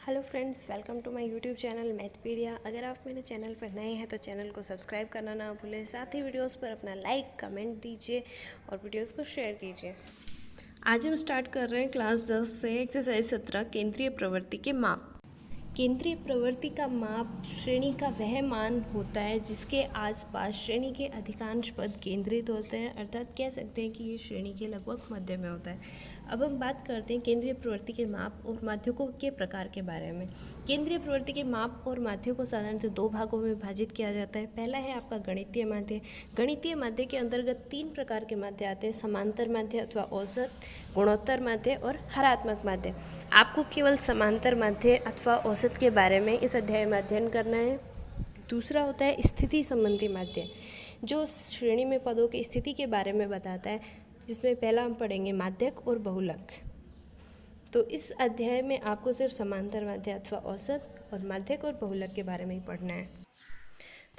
Hello friends, welcome to my YouTube channel Mathpedia. अगर आप मेरे चैनल पर नए हैं तो चैनल को सब्सक्राइब करना ना भूलें। साथ ही वीडियोस पर अपना लाइक कमेंट दीजिए और वीडियोस को शेयर कीजिए। आज हम स्टार्ट कर रहे हैं क्लास 10 से एक्सरसाइज 17 केंद्रीय प्रवृत्ति के माप। केंद्रीय प्रवृत्ति का माप श्रेणी का वह मान होता है जिसके आसपास श्रेणी के अधिकांश पद केंद्रित होते हैं, अर्थात कह सकते हैं कि ये श्रेणी के लगभग मध्य में होता है। अब हम बात करते हैं केंद्रीय प्रवृत्ति के माप और माध्यों के प्रकार के बारे में। केंद्रीय प्रवृत्ति के माप और माध्यों को साधारणतः दो भागों में विभाजित किया जाता है। पहला है आपका गणितीय माध्य। गणितीय माध्य के अंतर्गत तीन प्रकार के माध्य आते हैं: समांतर माध्य अथवा औसत, गुणोत्तर माध्य और हरात्मक माध्य। आपको केवल समांतर माध्य अथवा औसत के बारे में इस अध्याय में अध्ययन करना है। दूसरा होता है स्थिति संबंधी माध्य, जो श्रेणी में पदों की स्थिति के बारे में बताता है, जिसमें पहला हम पढ़ेंगे माध्यक और बहुलक। तो इस अध्याय में आपको सिर्फ समांतर माध्य अथवा औसत और माध्यक और बहुलक के बारे में ही पढ़ना है।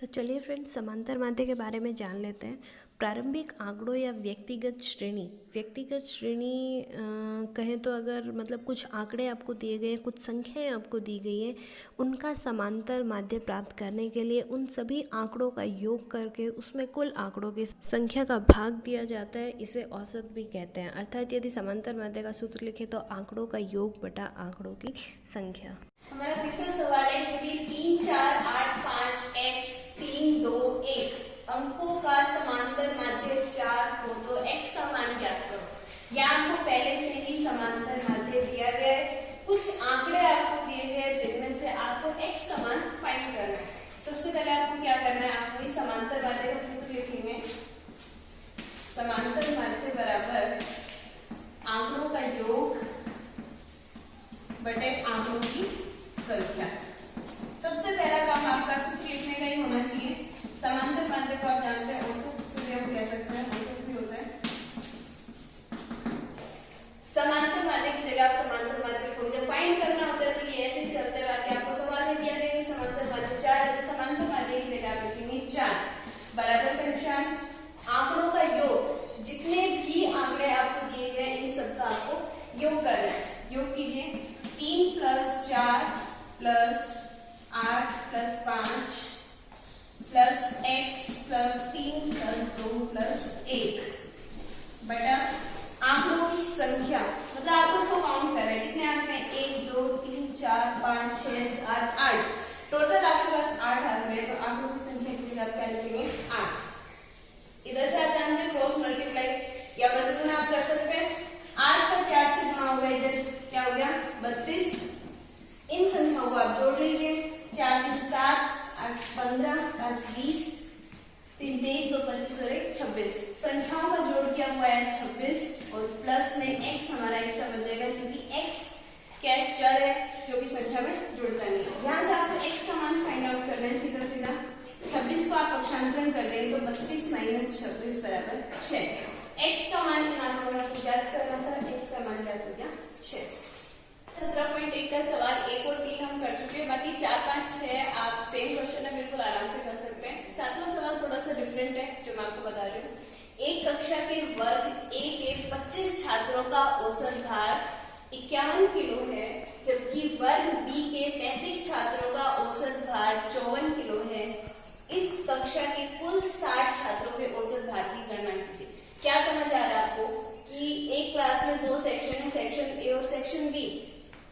तो चलिए फ्रेंड्स, समांतर माध्य के बारे में जान लेते हैं। प्रारंभिक आंकड़ों या व्यक्तिगत श्रेणी कहें तो अगर मतलब कुछ आंकड़े आपको दिए गए, कुछ संख्याएं आपको दी गई हैं, उनका समांतर माध्य प्राप्त करने के लिए उन सभी आंकड़ों का योग करके उसमें कुल आंकड़ों की संख्या का भाग दिया जाता है। इसे औसत भी कहते हैं। अर्थात यदि समांतर माध्य का सूत्र लिखें तो आंकड़ों का योग बटा आंकड़ों की संख्या। हमारा तीसरा सवाल है कि 3, 4, 8, 5, x 3, 2, 1 अंकों का समांतर माध्य 4 हो तो x का मान ज्ञात करो। यहाँ आपको पहले से ही समांतर माध्य दिया गया है, कुछ आंकड़े आपको दिए गए हैं जिनमें से आपको x का मान फाइंड करना है। सबसे पहले आपको क्या करना है, आपको इस समांतर माध्य का सूत्र लिखेंगे। समांतर माध्य बराबर आंकड़ों का योग बटे आंकड़ों की संख्या। सबसे पहला काम आपका सूत्र लिखने का ही होना चाहिए। समांतर माध्य को आप जानते हैं औसत से भी हम कह सकते हैं, औसत भी होता है। समांतर माध्य की जगह आप समांतर माध्य को जब फाइंड करना होता है तो ये ऐसे ही चलते रहते हैं। आपको सवाल में दिया गया कि समांतर माध्य 4 है, तो समांतर माध्य की जगह आप लिखेंगे 4 बराबर का निशान आंकड़ों का योग। जितने भी आंकड़े आपको दिए गए इन सबका आपको योग करना है। योग कीजिए। 3 + 4 + 8 + 5 + x + 3 + 2 + 1 बटा आंकड़ों की संख्या। मतलब आपको इसको काउंट करना है, कितने आंकड़े हैं? 1, 2, 3, 4, 5, 6, 7, 8। टोटल आपके पास 8 आंकड़े हैं, तो आंकड़ों की संख्या की जगह आप क्या लिखेंगे? 8। इधर से आप जानते हैं क्रॉस मल्टीप्लाई या वजन आप कर सकते हैं। 8 का 4 से गुणा होगा, इधर क्या हो गया? 32। इन संख्याओं को आप जोड़ लीजिए। 4 3 7, 8 15, 8 20, 3 23, 2 25 और 1 26। संख्याओं का जोड़ क्या हुआ है? 26 और प्लस में x हमारा एक्स्ट्रा बच जाएगा, क्योंकि x क्या है? चर है जो कि संख्या में जुड़ता नहीं है। यहाँ से आपको x का मान फाइंड आउट करना है। सीधा सीधा 26 को आप पक्षांतरण कर देंगे तो 32 - 26 बराबर 6। x का मान इन आंकड़ों में आपको ज्ञात करना था। x का मान ज्ञात हो गया 6। 17.1 का सवाल 1 और 3 हम कर चुके हैं, बाकी 4, 5, 6 आप सेम क्वेश्चन है, बिल्कुल आराम से कर सकते हैं। 7वां सवाल थोड़ा सा डिफरेंट है जो मैं आपको बता रही हूँ। एक कक्षा के वर्ग ए के 25 छात्रों का औसत भार 51 किलो है, जबकि वर्ग बी के 35 छात्रों का औसत भार 54 किलो है। इस कक्षा के कुल 60 छात्रों के औसत भार की गणना कीजिए। क्या समझ आ रहा है आपको कि एक क्लास में 2 सेक्शन है, सेक्शन ए और सेक्शन बी।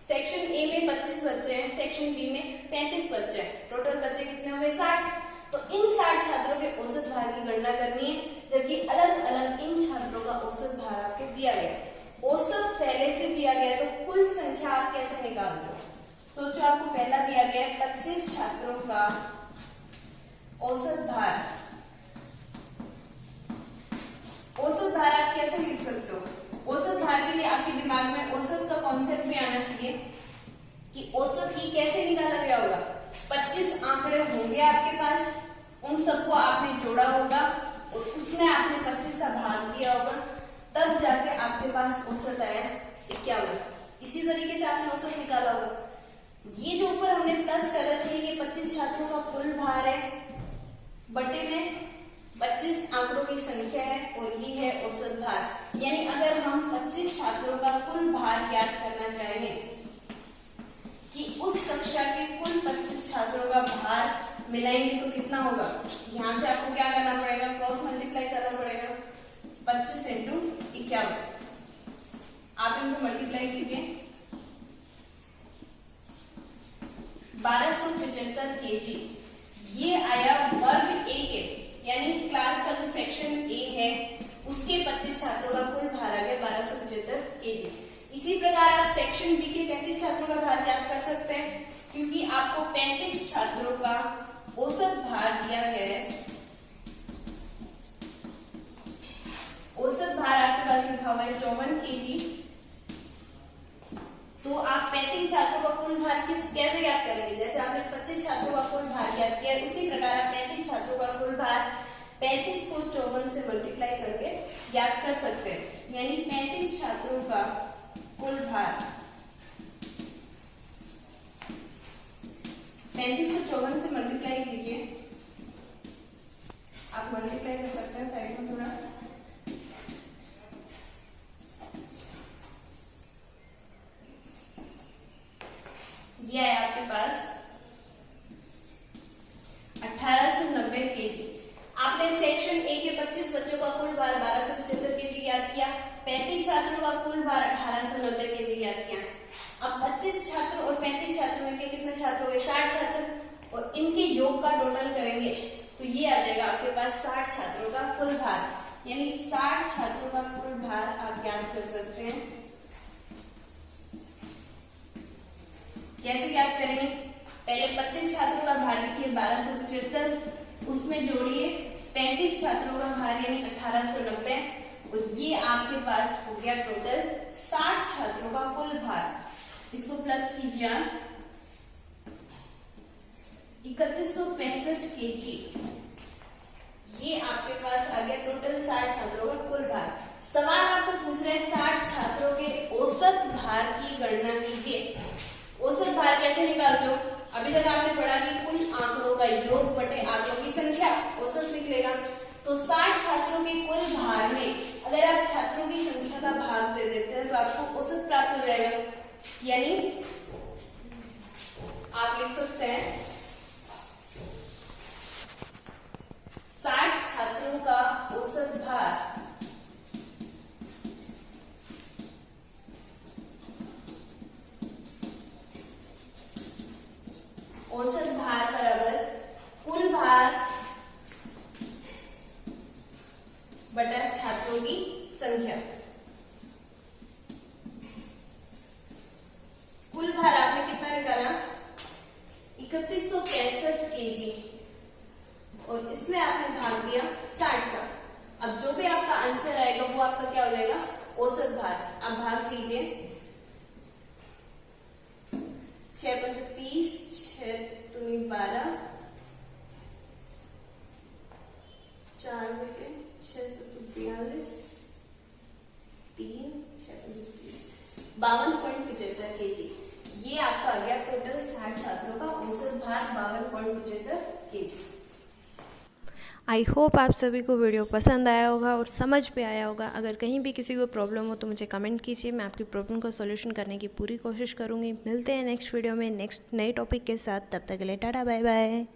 सेक्शन ए में 25 बच्चे हैं, सेक्शन बी में 35 बच्चे हैं। टोटल बच्चे कितने हो गए? 60। तो इन 60 छात्रों के औसत भार की गणना करनी है, जबकि अलग अलग इन छात्रों का औसत भार आपको दिया गया। औसत पहले से दिया गया तो कुल संख्या आप कैसे निकालते हो? सोचो, आपको पहला दिया गया 25 छात्रों का औसत भार। औसत भार आप कैसे लिख सकते हो? औसत भार के लिए आपके दिमाग में औसत का कॉन्सेप्ट भी आना चाहिए कि औसत ही कैसे निकाला गया होगा। 25 आंकड़े होंगे आपके पास, उन सबको आपने जोड़ा होगा और उसमें आपने 25 का भाग दिया होगा, तब जाके आपके पास औसत आया 51। इसी तरीके से आपने औसत निकाला होगा। ये जो ऊपर हमने प्लस कर रखे हैं, ये 25 छात्रों का कुल भार है, बटे में 25 आंकड़ों की संख्या है और ये है औसत भार। यानी अगर हम 25 छात्रों का कुल भार ज्ञात करना चाहें कि उस मिलाएंगे तो कितना होगा, यहाँ से आपको क्या करना पड़ेगा, क्रॉस मल्टीप्लाई करना पड़ेगा। 25 इंटू 51, आप इनको मल्टीप्लाई कीजिए। 1275 kg, ये आया वर्ग ए के, यानी क्लास का जो सेक्शन ए है उसके 25 छात्रों का कुल भार आ गया 1275 kg। इसी प्रकार आप सेक्शन बी के 35 छात्रों का भार ज्ञात कर सकते हैं, क्योंकि आपको 35 छात्रों का औसत भार दिया गया है। औसत भार आपके पास लिखा हुआ है 54 kg। तो आप 35 छात्रों का कुल भार कैसे ज्ञात करेंगे, जैसे आपने 25 छात्रों का कुल भार ज्ञात किया, उसी प्रकार आप 35 छात्रों का कुल भार 35 को 54 से मल्टीप्लाई करके ज्ञात कर सकते हैं। यानी 35 छात्रों का कुल भार 35 को 54 से मल्टीप्लाई कीजिए, आप मल्टीप्लाई कर सकते हैं साइड में थोड़ा। ये है आपके पास 1890 kg। आपने सेक्शन ए के 25 बच्चों का कुल भार 1275 kg ज्ञात किया, 35 छात्रों का कुल भार 1890 kg ज्ञात किया। अब 25 छात्र और 35 छात्रों में कितने छात्र हो गए, 60 छात्र, और इनके योग का टोटल करेंगे तो ये आ जाएगा आपके पास 60 छात्रों का कुल भार, यानी 60 छात्रों का कुल भार आप ज्ञात कर सकते हैं। कैसे ज्ञात करेंगे, पहले 25 छात्रों का भार लिखिए 1275, उसमें जोड़िए 35 छात्रों का भार यानी 1890, और ये आपके पास हो गया टोटल 60 छात्रों का कुल भार। इसको प्लस कीजिए आप, 3165 kg, ये आपके पास आ गया टोटल 60 छात्रों का कुल भार। सवाल आपको पूछ रहे हैं 60 छात्रों के औसत भार की गणना कीजिए। औसत भार कैसे निकालते हो, अभी तक आपने पढ़ा कि कुल आंकड़ों का योग बटे आंकड़ों की संख्या, औसत निकलेगा। तो 60 छात्रों के कुल भार में अगर आप छात्रों की संख्या का भाग दे देते हैं तो आपको औसत प्राप्त हो जाएगा। यानी आप लिख सकते हैं 60 छात्रों का औसत भार औसत भार बराबर कुल भार बटा छात्रों की संख्या। कुल भार आपने कितना निकाला, 3165 kg, और इसमें आपने भाग दिया 60 का। अब जो भी आपका आंसर आएगा वो आपका क्या हो जाएगा, औसत भार। आप भाग दीजिए, 6 × 30, 6 × 12, 4 बजे 6 × 42, 3, 6 × 30, 52.75 kg। ये आपका आ गया टोटल 60 छात्रों का औसत भार 52.75 kg। आई होप आप सभी को वीडियो पसंद आया होगा और समझ पे आया होगा। अगर कहीं भी किसी को प्रॉब्लम हो तो मुझे कमेंट कीजिए, मैं आपकी प्रॉब्लम का सॉल्यूशन करने की पूरी कोशिश करूँगी। मिलते हैं नेक्स्ट वीडियो में नेक्स्ट नए टॉपिक के साथ, तब तक के लिए टाटा बाय बाय।